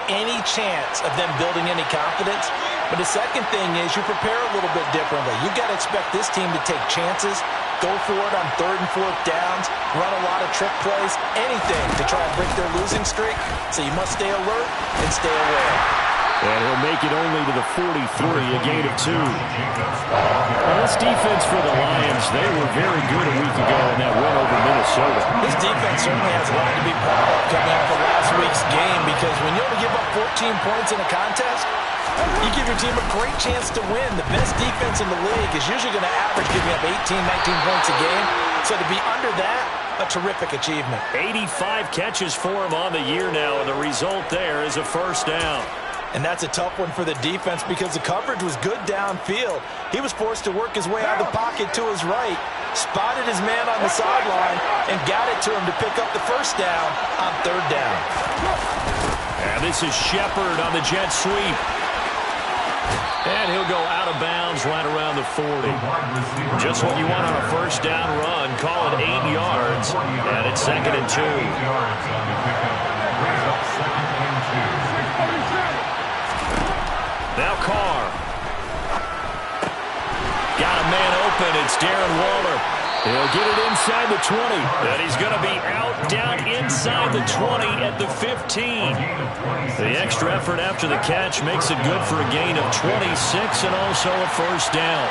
any chance of them building any confidence. But the second thing is you prepare a little bit differently. You've got to expect this team to take chances, go for it on 3rd and 4th downs, run a lot of trick plays, anything to try and break their losing streak. So you must stay alert and stay aware. And he'll make it only to the 43, a gain of 2. Well, this defense for the Lions, they were very good a week ago in that win over Minnesota. This defense certainly has a lot to be proud of coming off of last week's game, because when you only give up 14 points in a contest, you give your team a great chance to win. The best defense in the league is usually going to average giving up 18, 19 points a game. So to be under that, a terrific achievement. 85 catches for him on the year now, and the result there is a first down. And that's a tough one for the defense because the coverage was good downfield. He was forced to work his way out of the pocket to his right, spotted his man on the sideline, and got it to him to pick up the first down on 3rd down. And this is Shepard on the jet sweep. And he'll go out of bounds right around the 40. Just what you want on a first down run. Call it 8 yards. And it's 2nd and 2. Now Carr. Got a man open. It's Darren Waller. He'll get it inside the 20. And he's going to be out down inside the 20 at the 15. The extra effort after the catch makes it good for a gain of 26 and also a first down.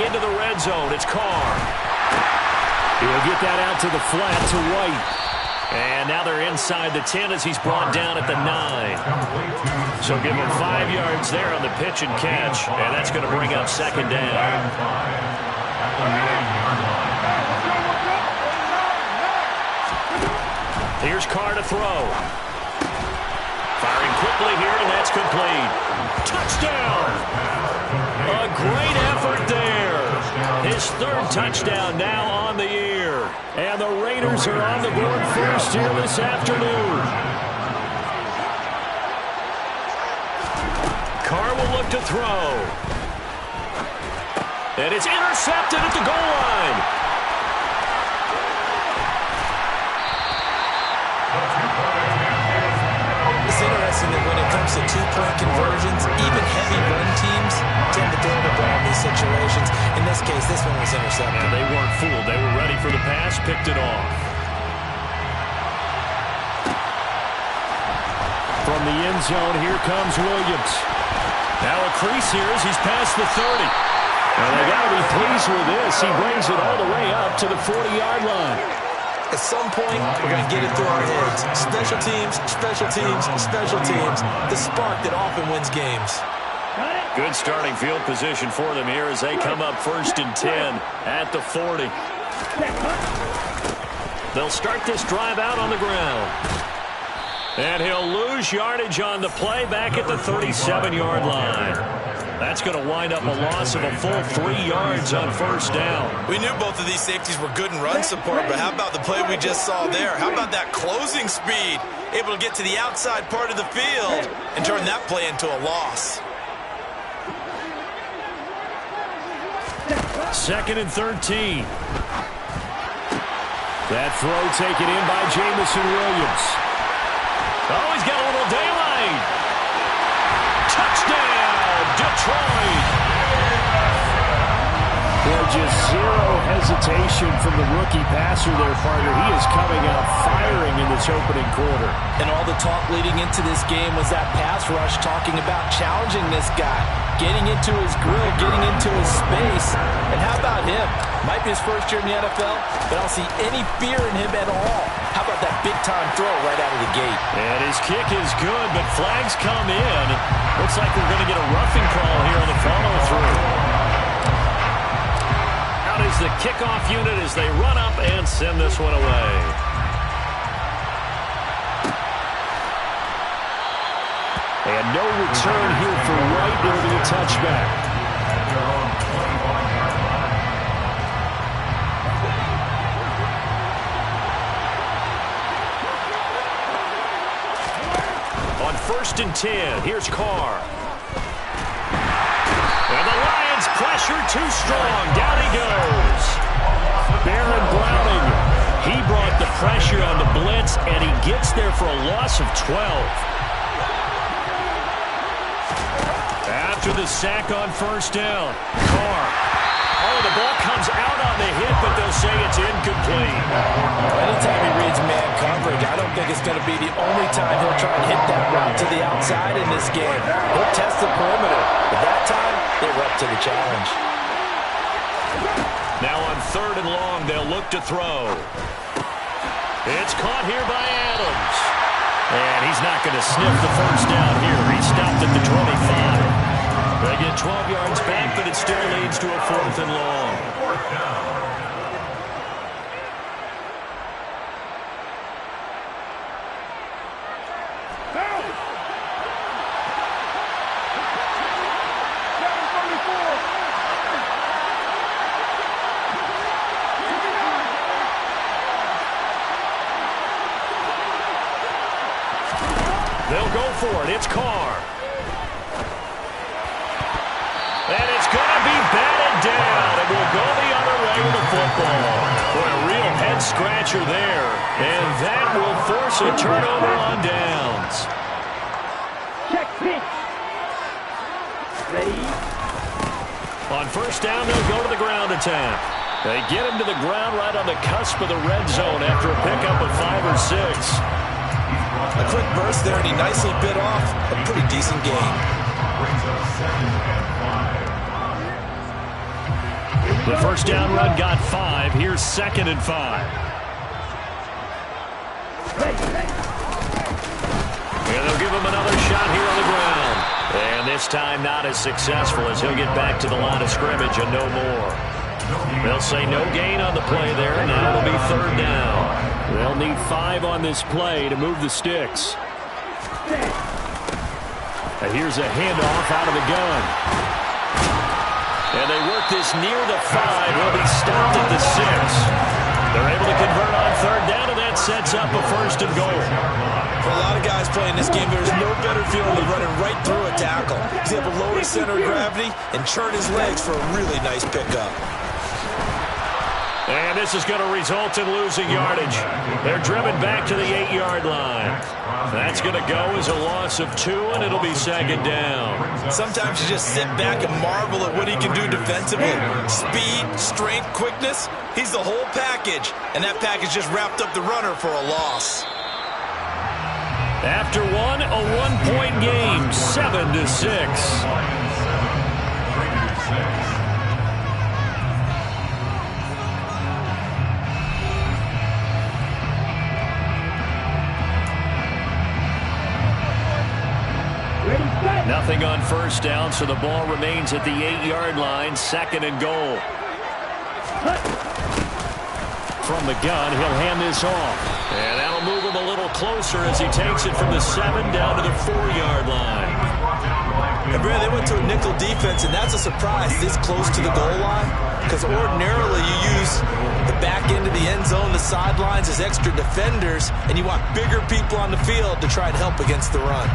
Into the red zone. It's Carr. He'll get that out to the flat to White. And now they're inside the 10 as he's brought down at the 9. So give him 5 yards there on the pitch and catch, and that's going to bring up 2nd down. Here's Carr to throw. Firing quickly here, and that's complete. Touchdown! A great effort there. His 3rd touchdown now on the year. And the Raiders are on the board first here this afternoon. Carr will look to throw. And it's intercepted at the goal line. It's interesting that when it comes to 2-point conversions, even heavy run teams tend to throw the ball in these situations. In this case, this one was intercepted. Yeah, they weren't fooled. They were ready for the pass, picked it off. From the end zone, here comes Williams. Now a crease here as he's past the 30. And they got to be pleased with this. He brings it all the way up to the 40-yard line. At some point, we're going to get it through our heads. Special teams, special teams, special teams. The spark that often wins games. Good starting field position for them here as they come up 1st and 10 at the 40. They'll start this drive out on the ground. And he'll lose yardage on the play back at the 37-yard line. That's going to wind up a loss of a full 3 yards on first down. We knew both of these safeties were good in run support, but how about the play we just saw there? How about that closing speed? Able to get to the outside part of the field and turn that play into a loss. 2nd and 13. That throw taken in by Jamison Williams. Oh, he's got a little daylight. Touchdown, Detroit. Well, just zero hesitation from the rookie passer there, partner. He is coming out firing in this opening quarter. And all the talk leading into this game was that pass rush talking about challenging this guy, getting into his grill, getting into his space. And how about him? Might be his first year in the NFL, but I don't see any fear in him at all. How about that big-time throw right out of the gate? And his kick is good, but flags come in. Looks like we're going to get a roughing call here on the follow-through. Out is the kickoff unit as they run up and send this one away. And no return here for Wright. It'll be a touchback. On 1st and 10, here's Carr. And the Lions pressure too strong. Down he goes. Baron Browning, he brought pressure on the blitz, and he gets there for a loss of 12. After the sack on first down, Carr. Oh, the ball comes out on the hit, but they'll say it's incomplete. Anytime he reads man coverage, I don't think it's going to be the only time he'll try and hit that route to the outside in this game. He'll test the perimeter, but that time, they were up to the challenge. Now on 3rd and long, they'll look to throw. It's caught here by Adams. And he's not going to sniff the first down here. He stopped at the 25. They get 12 yards back, but it still leads to a 4th and long. They'll go for it. It's Carr. And it's going to be batted down. It will go the other way with the football. Boy, a real head-scratcher there. And that will force a turnover on downs. Check pitch. Ready? On first down, they'll go to the ground attack. They get him to the ground right on the cusp of the red zone after a pickup of 5 or 6. A quick burst there, and he nicely bit off a pretty decent gain. The first down run got 5. Here's 2nd and 5. And they'll give him another shot here on the ground. And this time not as successful as he'll get back to the line of scrimmage and no more. They'll say no gain on the play there. Now it'll be 3rd down. They'll need 5 on this play to move the sticks. And here's a handoff out of the gun. And they work this near the 5. Will be stopped at the 6. They're able to convert on 3rd down, and that sets up a 1st and goal. For a lot of guys playing this game, there's no better feeling than running right through a tackle. He's able to lower his center of gravity and churn his legs for a really nice pickup. And this is going to result in losing yardage. They're driven back to the 8-yard line. That's going to go as a loss of 2, and it'll be 2nd down. Sometimes you just sit back and marvel at what he can do defensively. Speed, strength, quickness. He's the whole package, and that package just wrapped up the runner for a loss. After one, a 1-point game, 7-6. Nothing on first down, so the ball remains at the 8-yard line, 2nd and goal. From the gun, he'll hand this off. And that'll move him a little closer as he takes it from the 7 down to the 4-yard line. And Brad, they went to a nickel defense, and that's a surprise this close to the goal line. Because ordinarily you use the back end of the end zone, the sidelines as extra defenders, and you want bigger people on the field to try and help against the run.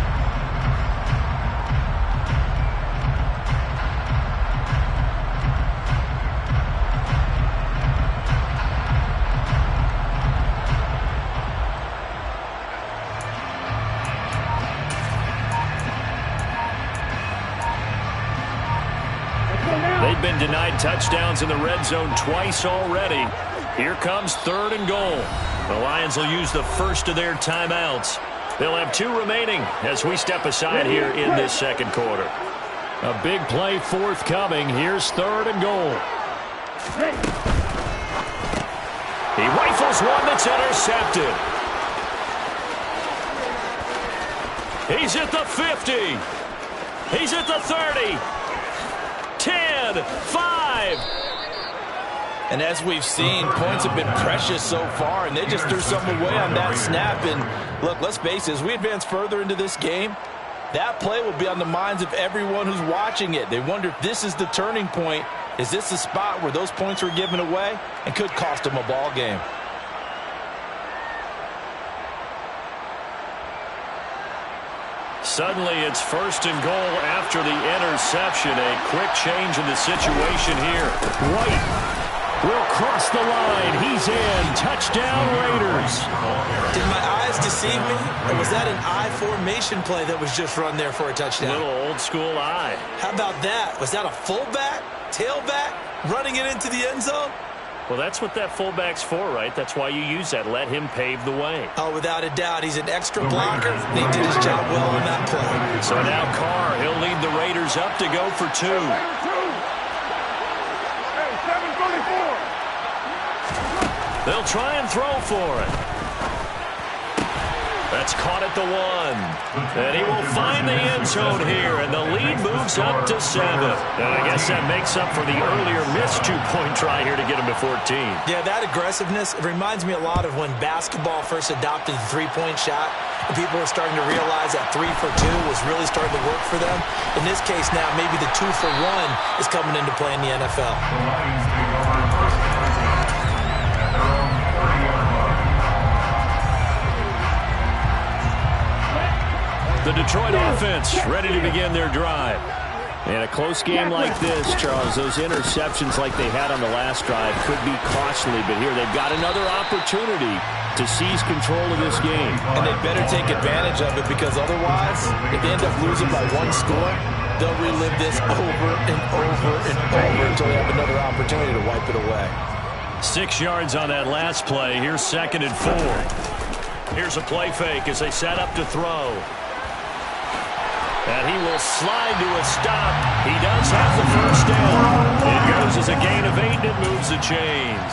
They've been denied touchdowns in the red zone twice already. Here comes 3rd and goal. The Lions will use the first of their timeouts. They'll have 2 remaining as we step aside here in this 2nd quarter. A big play forthcoming. Here's 3rd and goal. He rifles one that's intercepted. He's at the 50. He's at the 30. 10, 5. And as we've seen, points have been precious so far, and they just threw something away on that snap. And look, let's face it, as we advance further into this game, that play will be on the minds of everyone who's watching it. They wonder if this is the turning point. Is this the spot where those points were given away and could cost them a ball game? Suddenly it's 1st and goal after the interception. A quick change in the situation here. White will cross the line. He's in. Touchdown, Raiders. deceive me? Or was that an I formation play that was just run there for a touchdown? Little old school I. How about that? Was that a fullback, tailback, running it into the end zone? Well, that's what that fullback's for, right? That's why you use that. Let him pave the way. Oh, without a doubt. He's an extra blocker, and he did his job well on that play. So now Carr, he'll lead the Raiders up to go for 2. They'll try and throw for it. That's caught at the 1. And he will find the end zone here, and the lead moves up to 7. And I guess that makes up for the earlier missed 2-point try here to get him to 14. Yeah, that aggressiveness, it reminds me a lot of when basketball first adopted the three-point shot, and people were starting to realize that 3 for 2 was really starting to work for them. In this case now, maybe the 2 for 1 is coming into play in the NFL. The Detroit offense ready to begin their drive. In a close game like this, Charles, those interceptions like they had on the last drive could be costly, but here they've got another opportunity to seize control of this game. And they better take advantage of it, because otherwise, if they end up losing by 1 score, they'll relive this over and over and over until they have another opportunity to wipe it away. 6 yards on that last play. Here's 2nd and 4. Here's a play fake as they set up to throw. And he will slide to a stop. He does have the first down. It goes as a gain of 8, and it moves the chains.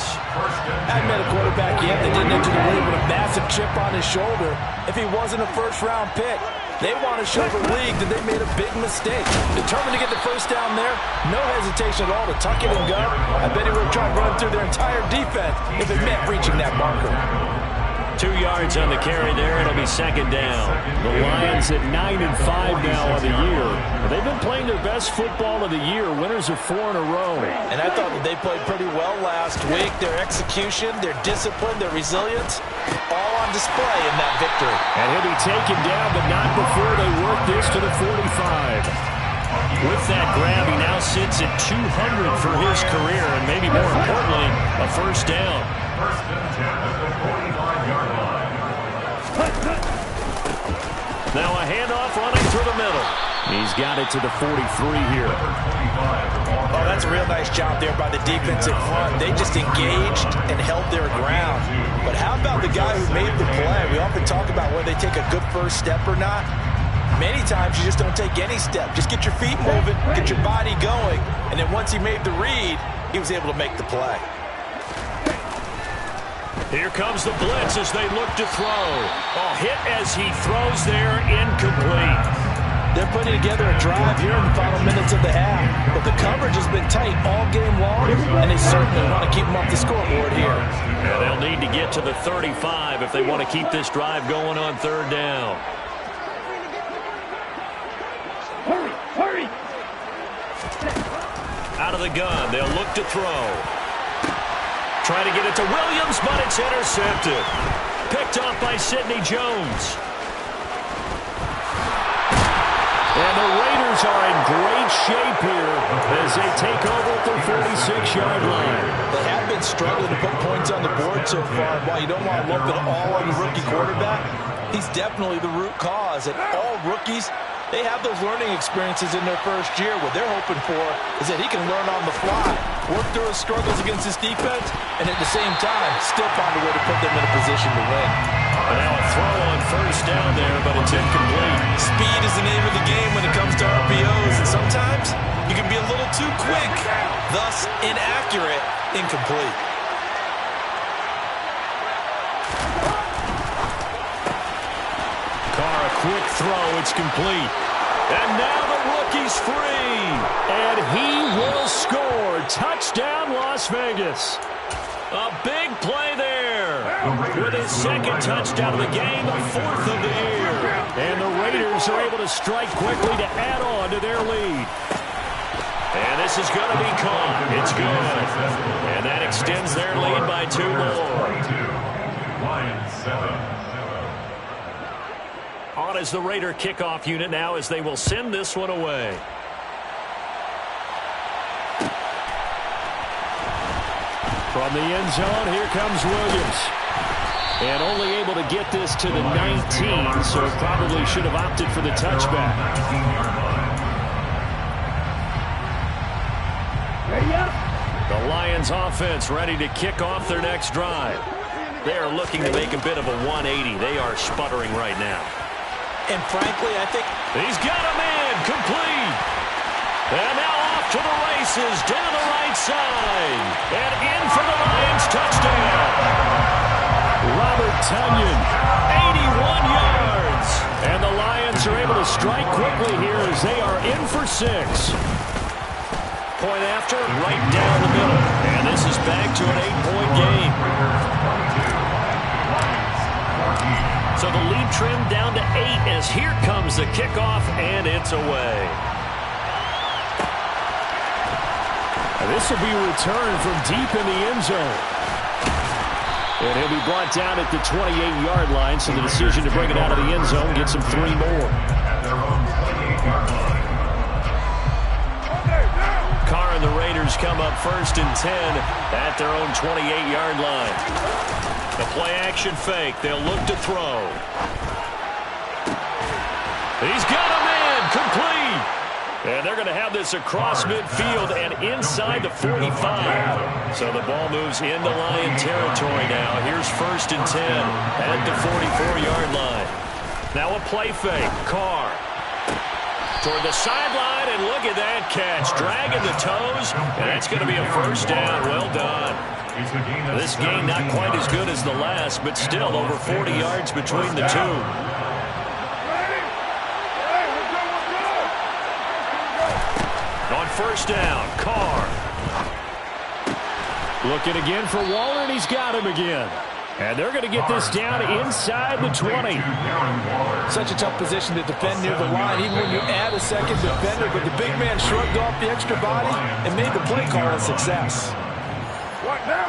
I haven't met a quarterback yet that didn't enter the league with a massive chip on his shoulder if he wasn't a first-round pick. They want to show the league that they made a big mistake. Determined to get the first down there, no hesitation at all to tuck it and go. I bet he would have tried running through their entire defense if it meant reaching that marker. 2 yards on the carry there. It'll be 2nd down. The Lions at 9-5 now on the year. They've been playing their best football of the year. Winners of 4 in a row. And I thought that they played pretty well last week. Their execution, their discipline, their resilience, all on display in that victory. And he'll be taken down, but not before they work this to the 45. With that grab, he now sits at 200 for his career, and maybe more importantly, a first down. Now a handoff running through the middle. He's got it to the 43 here. Oh, that's a real nice job there by the defensive front. They just engaged and held their ground. But how about the guy who made the play? We often talk about whether they take a good first step or not. Many times you just don't take any step. Just get your feet moving, get your body going, and then once he made the read, he was able to make the play. Here comes the blitz as they look to throw. Oh, hit as he throws there, incomplete. They're putting together a drive here in the final minutes of the half, but the coverage has been tight all game long, and they certainly want to keep them off the scoreboard here. Yeah, they'll need to get to the 35 if they want to keep this drive going on 3rd down. Hurry! Out of the gun, they'll look to throw. Trying to get it to Williams, but it's intercepted. Picked off by Sidney Jones. And the Raiders are in great shape here as they take over at their 46-yard line. They have been struggling to put points on the board so far. While you don't want to lump it all on the rookie quarterback, he's definitely the root cause. And all rookies, they have those learning experiences in their first year. What they're hoping for is that he can learn on the fly, work through his struggles against his defense, and at the same time, still find a way to put them in a position to win. And now a throw on first down there, but it's incomplete. Speed is the name of the game when it comes to RPOs, and sometimes you can be a little too quick, thus inaccurate, incomplete. Carr, a quick throw, it's complete. And now the rookie's free. And he will score. Touchdown, Las Vegas. A big play there. With his 2nd touchdown of the game, the 4th of the year. And the Raiders are able to strike quickly to add on to their lead. And this is going to be caught. It's good. And that extends their lead by 2 more. Lions 7. On is the Raider kickoff unit now as they will send this one away. From the end zone, here comes Williams. And only able to get this to the 19, so probably should have opted for the touchback. Ready up. The Lions offense ready to kick off their next drive. They are looking to make a bit of a 180. They are sputtering right now. And frankly, I think he's got a man complete. And now off to the races down the right side. And in for the Lions touchdown. Robert Tonyan, 81 yards. And the Lions are able to strike quickly here as they are in for 6. Point after, right down the middle. And this is back to an 8-point game. So the lead trimmed down to 8 as here comes the kickoff, and it's away. This will be returned from deep in the end zone. And he'll be brought down at the 28-yard line, so the decision to bring it out of the end zone gets him 3 more. Carr and the Raiders come up 1st and 10 at their own 28-yard line. The play action fake. They'll look to throw. He's got a man complete. And they're going to have this across midfield and inside the 45. So the ball moves into Lion territory now. Here's 1st and 10 at the 44-yard line. Now a play fake. Carr toward the sideline, and look at that catch. Dragging the toes, and that's going to be a 1st down. Well done. This game not quite as good as the last, but still over 40 yards between the two. On 1st down, Carr. Looking again for Waller, and he's got him again. And they're going to get this down inside the 20. such a tough position to defend near the line, even when you add a second defender. But the big man shrugged off the extra body and made the play call a success. What now?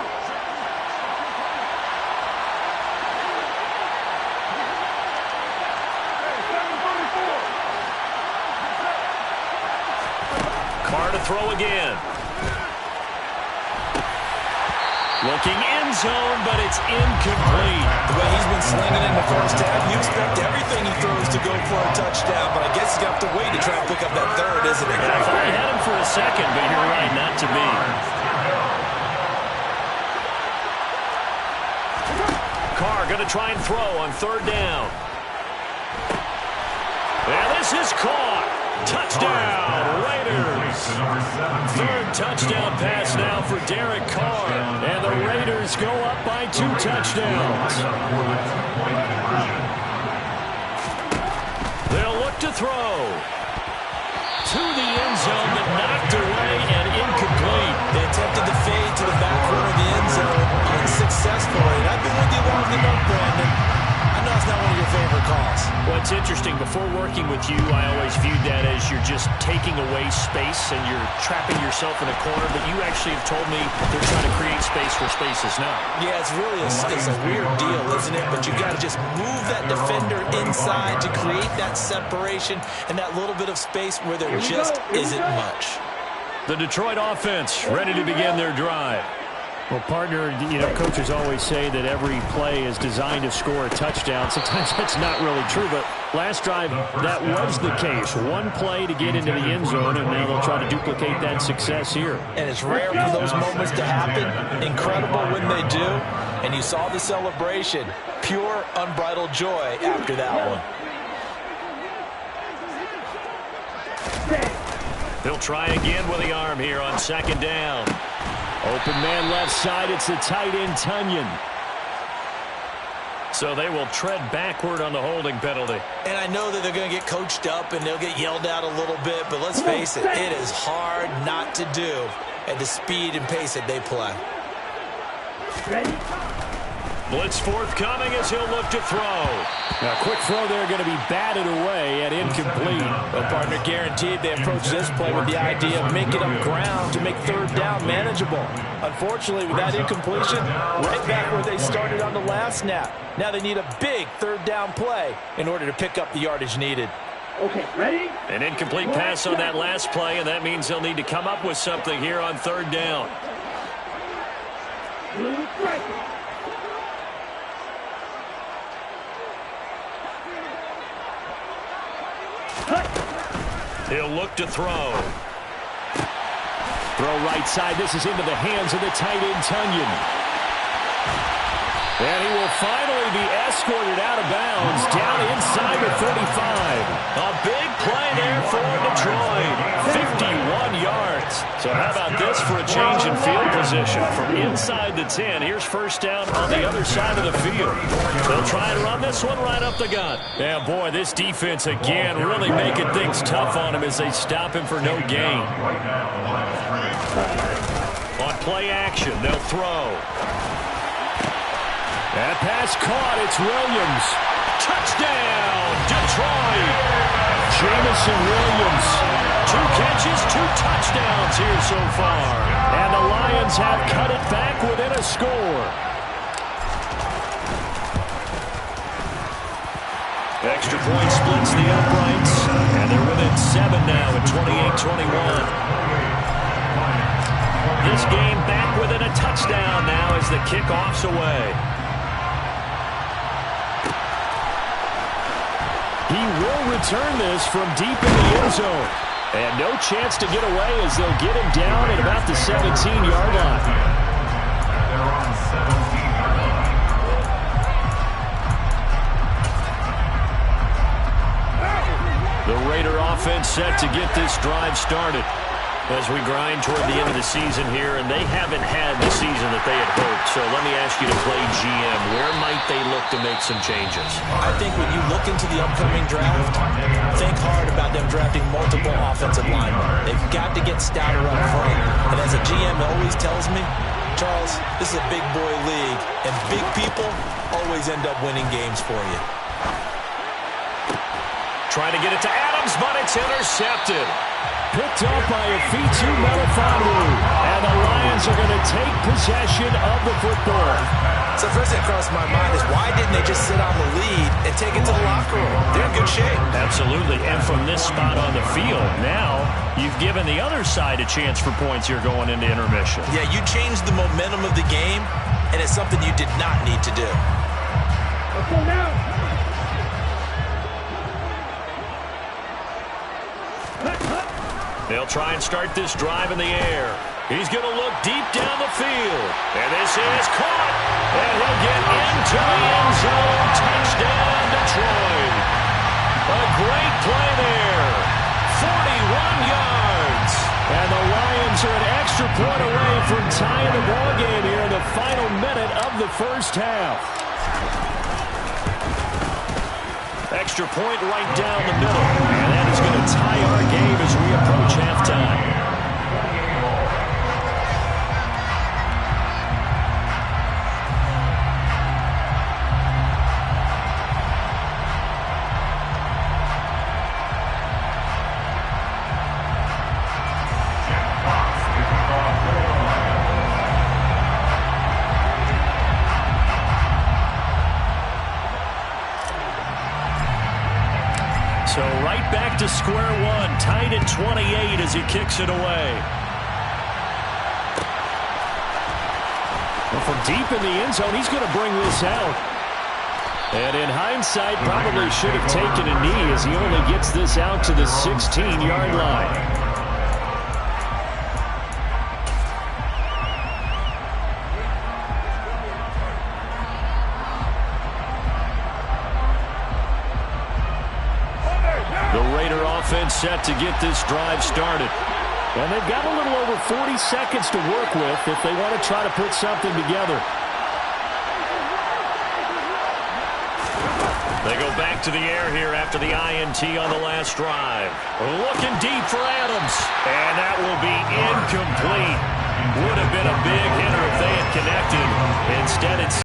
Carr to throw again. Looking end zone, but it's incomplete. The way he's been slinging in the first half, you expect everything he throws to go for a touchdown, but I guess he's going to have to wait to try and pick up that third, isn't it? I thought I had him for a second, but you're right, not to be. Carr going to try and throw on 3rd down. And this is caught. Touchdown, Raiders. 3rd touchdown pass now for Derek Carr. And the Raiders go up by 2 touchdowns. They'll look to throw. To the end zone, but knocked away and incomplete. They attempted to fade to the back corner of the end zone unsuccessfully. And I've been with you long enough, Brandon. I know it's not one of your favorite calls. Well, it's interesting. Before working with you, I always viewed that as you're just taking away space and you're trapping yourself in a corner. But you actually have told me they're trying to create space where space is not. Yeah, it's really it's a weird deal, isn't it? But you got to just move that defender inside to create that separation and that little bit of space where there just isn't much. The Detroit offense ready to begin their drive. Well, partner, you know, coaches always say that every play is designed to score a touchdown. Sometimes that's not really true, but last drive, that was the case. One play to get into the end zone, and now they'll try to duplicate that success here. And it's rare for those moments to happen. Incredible when they do. And you saw the celebration. Pure, unbridled joy after that one. They'll try again with the arm here on 2nd down. Open man left side, it's the tight end Tonyan. So they will tread backward on the holding penalty. And I know that they're going to get coached up and they'll get yelled at a little bit, but let's face it, it is hard not to do at the speed and pace that they play. Ready? Blitz forthcoming as he'll look to throw. Now, quick throw there going to be batted away and incomplete. Well, partner, guaranteed they approach this play with the idea of making up ground to make 3rd down manageable. Unfortunately, with that incompletion, right back where they started on the last snap. Now they need a big 3rd down play in order to pick up the yardage needed. Okay, ready? An incomplete pass on that last play, and that means they'll need to come up with something here on 3rd down. Blue striker. He'll look to throw. Throw right side. This is into the hands of the tight end, Tonyan. And he will finally be escorted out of bounds down inside the 35. A big play there for Detroit. 51 yards. So how about this for a change in field position? From inside the 10, here's first down on the other side of the field. They'll try and run this one right up the gut. Yeah, boy, this defense again really making things tough on him as they stop him for no gain. On play action, they'll throw. That pass caught. It's Williams. Touchdown, Detroit. Jameson Williams. 2 catches, 2 touchdowns here so far. And the Lions have cut it back within a score. Extra point splits the uprights. And they're within 7 now at 28-21. This game back within a touchdown now as the kickoff's away. He will return this from deep in the end zone. And no chance to get away as they'll get him down at about the 17-yard line. They're on 17-yard line. The Raider offense set to get this drive started as we grind toward the end of the season here, and they haven't had the season that they had hoped. So let me ask you to play GM. Where might they look to make some changes? I think when you look into the upcoming draft, think hard about them drafting multiple offensive linemen. They've got to get stouter up front. And as a GM always tells me, Charles, this is a big boy league, and big people always end up winning games for you. Trying to get it to Adams, but it's intercepted. Picked up by Afitu Melifonwu. And the Lions are going to take possession of the football. So first thing that crossed my mind is why didn't they just sit on the lead and take it to the locker room? They're in good shape. Absolutely. And from this spot on the field, now you've given the other side a chance for points here going into intermission. Yeah, you changed the momentum of the game, and it's something you did not need to do. Let's go now. They'll try and start this drive in the air. He's going to look deep down the field. And this is caught. And he'll get into the end zone. Touchdown, Detroit. A great play there. 41 yards. And the Lions are an extra point away from tying the ball game here in the final minute of the first half. Extra point right down the middle. And that is going to tie our game as we approach halftime. So right back to square one, tied at 28 as he kicks it away. Well, from deep in the end zone, he's going to bring this out. And in hindsight, probably should have taken a knee as he only gets this out to the 16-yard line. Offense set to get this drive started. And they've got a little over 40 seconds to work with if they want to try to put something together. They go back to the air here after the INT on the last drive. Looking deep for Adams. And that will be incomplete. Would have been a big hitter if they had connected. Instead, it's